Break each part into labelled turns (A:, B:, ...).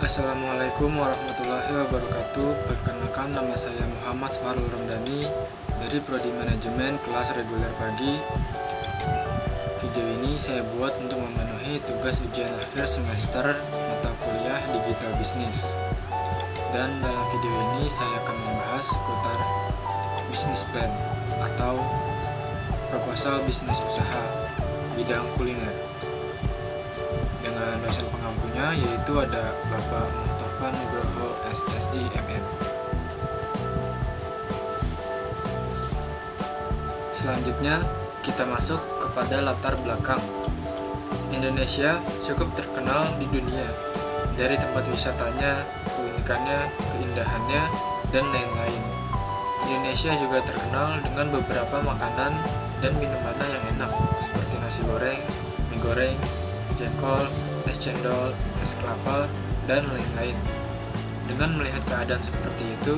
A: Assalamualaikum warahmatullahi wabarakatuh. Perkenalkan, nama saya Muhammad Farul Ramdhani dari Prodi Manajemen kelas reguler pagi. Video ini saya buat untuk memenuhi tugas ujian akhir semester mata kuliah Digital Business. Dan dalam video ini saya akan membahas seputar business plan atau proposal bisnis usaha bidang kuliner. Dengan dosen pengampunya yaitu ada Bapak Muhtafa Nugroho SSI MM. Selanjutnya kita masuk kepada latar belakang. Indonesia cukup terkenal di dunia dari tempat wisatanya, keunikannya, keindahannya, dan lain-lain. Indonesia juga terkenal dengan beberapa makanan dan minumannya yang enak seperti nasi goreng, mie goreng, jengkol, es cendol, es kelapa, dan lain-lain. Dengan melihat keadaan seperti itu,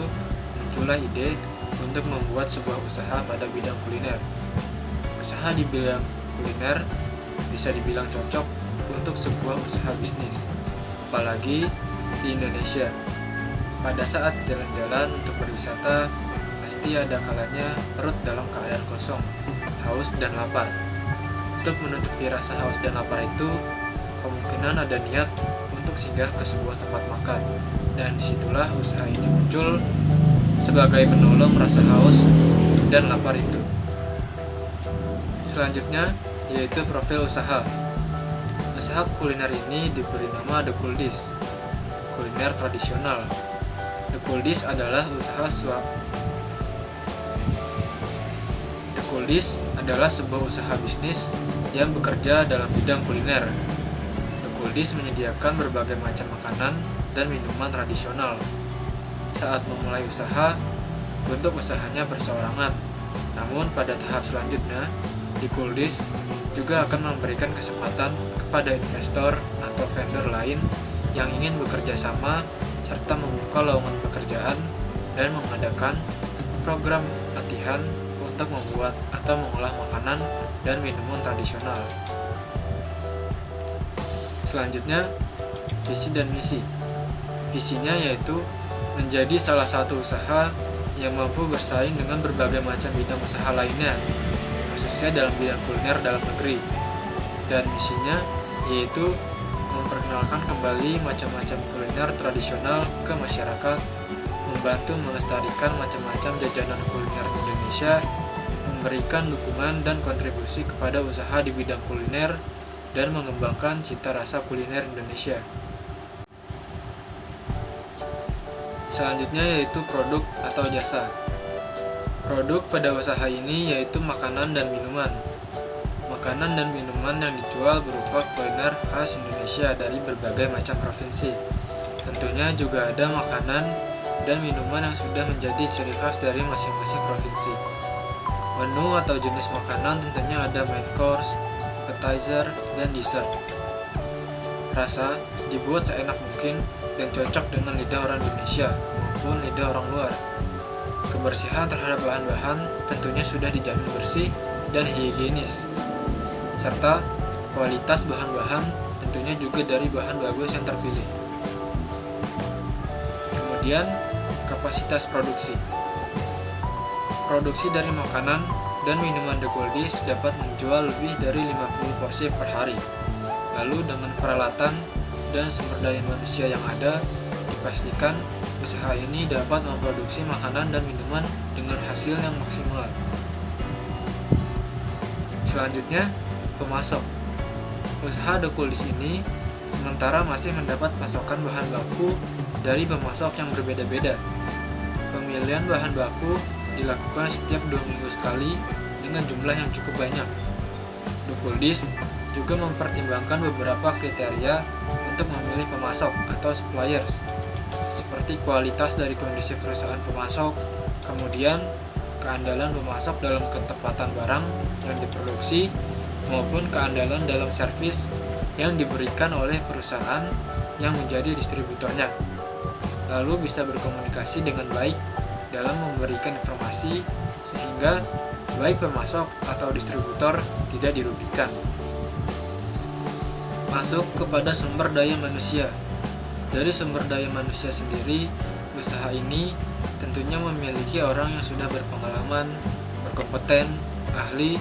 A: muncullah ide untuk membuat sebuah usaha pada bidang kuliner. Usaha di bidang kuliner bisa dibilang cocok untuk sebuah usaha bisnis, apalagi di Indonesia. Pada saat jalan-jalan untuk berwisata, pasti ada kalanya perut dalam keadaan kosong, haus dan lapar. Untuk menutupi rasa haus dan lapar itu, kemungkinan ada niat untuk singgah ke sebuah tempat makan, dan disitulah usaha ini muncul sebagai penolong rasa haus dan lapar itu. Selanjutnya yaitu profil usaha. Usaha kuliner ini diberi nama The Cooldies, kuliner tradisional. The Cooldies adalah sebuah usaha bisnis yang bekerja dalam bidang kuliner. The Cooldies menyediakan berbagai macam makanan dan minuman tradisional. Saat memulai usaha, bentuk usahanya perseorangan. Namun pada tahap selanjutnya, The Cooldies juga akan memberikan kesempatan kepada investor atau vendor lain yang ingin bekerja sama serta membuka lowongan pekerjaan dan mengadakan program latihan untuk membuat atau mengolah makanan dan minuman tradisional. Selanjutnya, visi dan misi. Visinya yaitu menjadi salah satu usaha yang mampu bersaing dengan berbagai macam bidang usaha lainnya, khususnya dalam bidang kuliner dalam negeri. Dan misinya yaitu memperkenalkan kembali macam-macam kuliner tradisional ke masyarakat, membantu melestarikan macam-macam jajanan kuliner Indonesia, memberikan dukungan dan kontribusi kepada usaha di bidang kuliner, dan mengembangkan cita rasa kuliner Indonesia. Selanjutnya yaitu produk atau jasa. Produk pada usaha ini yaitu makanan dan minuman. Makanan dan minuman yang dijual berupa kuliner khas Indonesia dari berbagai macam provinsi. Tentunya juga ada makanan dan minuman yang sudah menjadi ciri khas dari masing-masing provinsi. Menu atau jenis makanan tentunya ada main course, appetizer, dan dessert. Rasa dibuat seenak mungkin dan cocok dengan lidah orang Indonesia maupun lidah orang luar. Kebersihan terhadap bahan-bahan tentunya sudah dijamin bersih dan higienis, serta kualitas bahan-bahan tentunya juga dari bahan bagus yang terpilih. Kemudian, kapasitas produksi. Produksi dari makanan dan minuman The Cooldies dapat menjual lebih dari 50 porsi per hari. Lalu dengan peralatan dan sumber daya manusia yang ada, dipastikan usaha ini dapat memproduksi makanan dan minuman dengan hasil yang maksimal. Selanjutnya, pemasok. Usaha The Cooldies ini sementara masih mendapat pasokan bahan baku dari pemasok yang berbeda-beda. Pemilihan bahan baku dilakukan setiap 2 minggu sekali dengan jumlah yang cukup banyak. The Cooldies juga mempertimbangkan beberapa kriteria untuk memilih pemasok atau suppliers, seperti kualitas dari kondisi perusahaan pemasok, kemudian keandalan pemasok dalam ketepatan barang yang diproduksi, maupun keandalan dalam servis yang diberikan oleh perusahaan yang menjadi distributornya. Lalu bisa berkomunikasi dengan baik dalam memberikan informasi sehingga baik pemasok atau distributor tidak dirugikan. Masuk kepada sumber daya manusia. Dari sumber daya manusia sendiri, usaha ini tentunya memiliki orang yang sudah berpengalaman, berkompeten, ahli,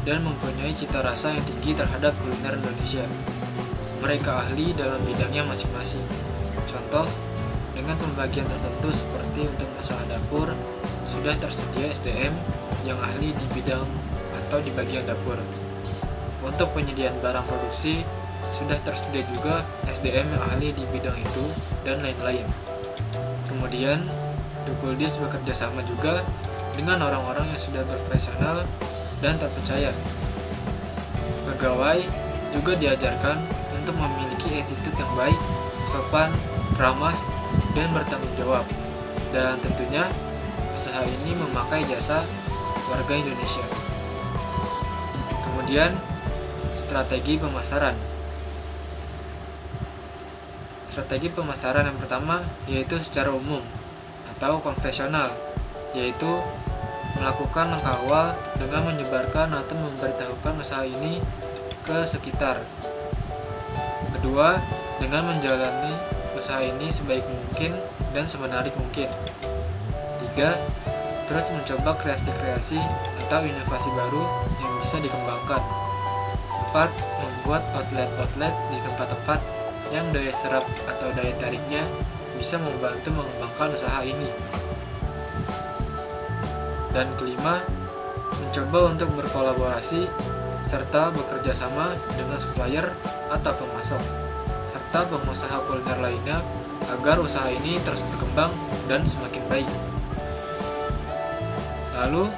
A: dan mempunyai cita rasa yang tinggi terhadap kuliner Indonesia. Mereka ahli dalam bidangnya masing-masing. Contoh, dengan pembagian tertentu seperti untuk masalah dapur, sudah tersedia SDM yang ahli di bidang atau di bagian dapur. Untuk penyediaan barang produksi, sudah tersedia juga SDM yang ahli di bidang itu, dan lain-lain. Kemudian, Dukuldis bekerja sama juga dengan orang-orang yang sudah profesional dan terpercaya. Pegawai juga diajarkan untuk memiliki attitude yang baik, sopan, ramah, dan bertanggung jawab. Dan tentunya, usaha ini memakai jasa warga Indonesia. Kemudian, strategi pemasaran. Strategi pemasaran yang pertama yaitu secara umum atau konvensional, yaitu melakukan langkah awal dengan menyebarkan atau memberitahukan usaha ini ke sekitar. Kedua, dengan menjalani usaha ini sebaik mungkin dan semenarik mungkin. Tiga, terus mencoba kreasi-kreasi atau inovasi baru yang bisa dikembangkan. 4. Membuat outlet-outlet di tempat-tempat yang daya serap atau daya tariknya bisa membantu mengembangkan usaha ini. Dan kelima, mencoba untuk berkolaborasi serta bekerja sama dengan supplier atau pemasok, serta pengusaha kuliner lainnya agar usaha ini terus berkembang dan semakin baik. Lalu,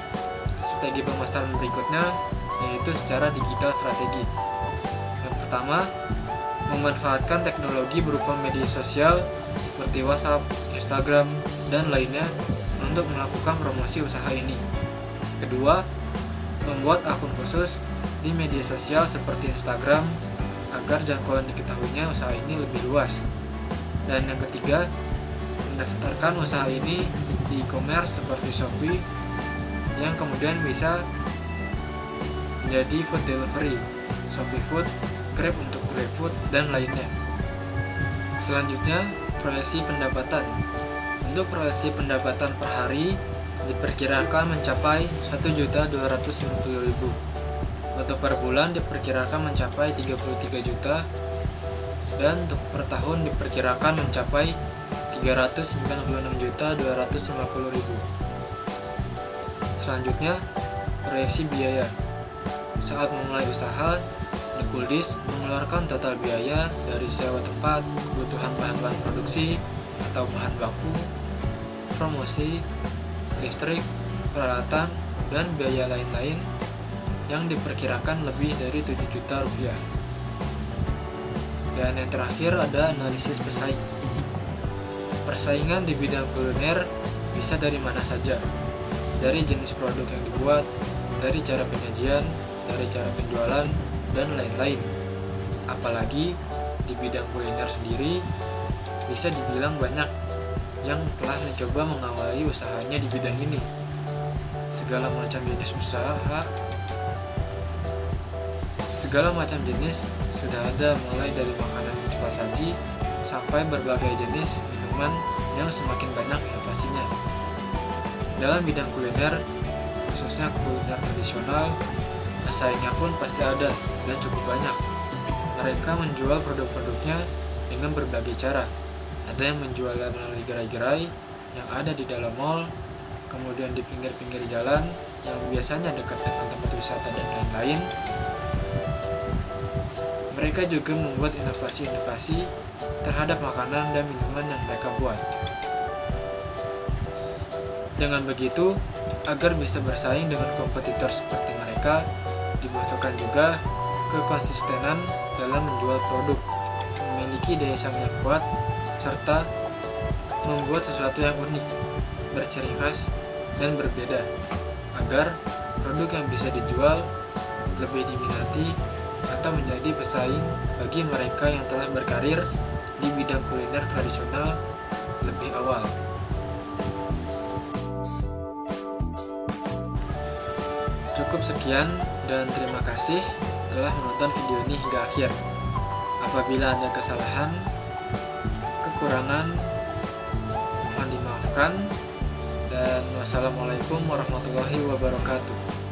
A: strategi pemasaran berikutnya yaitu secara digital strategi. Yang pertama, memanfaatkan teknologi berupa media sosial seperti WhatsApp, Instagram, dan lainnya untuk melakukan promosi usaha ini. Kedua, membuat akun khusus di media sosial seperti Instagram agar jangkauan diketahuinya usaha ini lebih luas. Dan yang ketiga, mendaftarkan usaha ini di e-commerce seperti Shopee yang kemudian bisa menjadi food delivery, Shopee Food, Grab untuk GrabFood, dan lainnya. Selanjutnya, proyeksi pendapatan. Untuk proyeksi pendapatan per hari diperkirakan mencapai 1.250.000. Untuk per bulan diperkirakan mencapai 33 juta, dan untuk per tahun diperkirakan mencapai 396.250.000. Selanjutnya, proyeksi biaya. Saat memulai usaha, Dukuldis mengeluarkan total biaya dari sewa tempat, kebutuhan bahan-bahan produksi atau bahan baku, promosi, listrik, peralatan, dan biaya lain-lain yang diperkirakan lebih dari 7 juta rupiah. Dan yang terakhir ada analisis pesaing. Persaingan di bidang kuliner bisa dari mana saja, dari jenis produk yang dibuat, dari cara penyajian, dari cara penjualan, dan lain-lain. Apalagi di bidang kuliner sendiri bisa dibilang banyak yang telah mencoba mengawali usahanya di bidang ini. Segala macam jenis sudah ada, mulai dari makanan cepat saji sampai berbagai jenis minuman yang semakin banyak inovasinya. Dalam bidang kuliner, khususnya kuliner tradisional, saingnya pun pasti ada dan cukup banyak. Mereka menjual produk-produknya dengan berbagai cara. Ada yang menjual melalui gerai-gerai yang ada di dalam mall, kemudian di pinggir-pinggir jalan yang biasanya dekat dengan tempat wisata dan lain-lain. Mereka juga membuat inovasi-inovasi terhadap makanan dan minuman yang mereka buat. Dengan begitu, agar bisa bersaing dengan kompetitor seperti mereka, dibutuhkan juga kekonsistenan dalam menjual produk, memiliki daya saing yang kuat, serta membuat sesuatu yang unik, berciri khas, dan berbeda, agar produk yang bisa dijual lebih diminati atau menjadi pesaing bagi mereka yang telah berkarir di bidang kuliner tradisional lebih awal. Cukup sekian dan terima kasih telah menonton video ini hingga akhir. Apabila ada kesalahan, kekurangan kekurangan mohon dimaafkan, dan wassalamualaikum warahmatullahi wabarakatuh.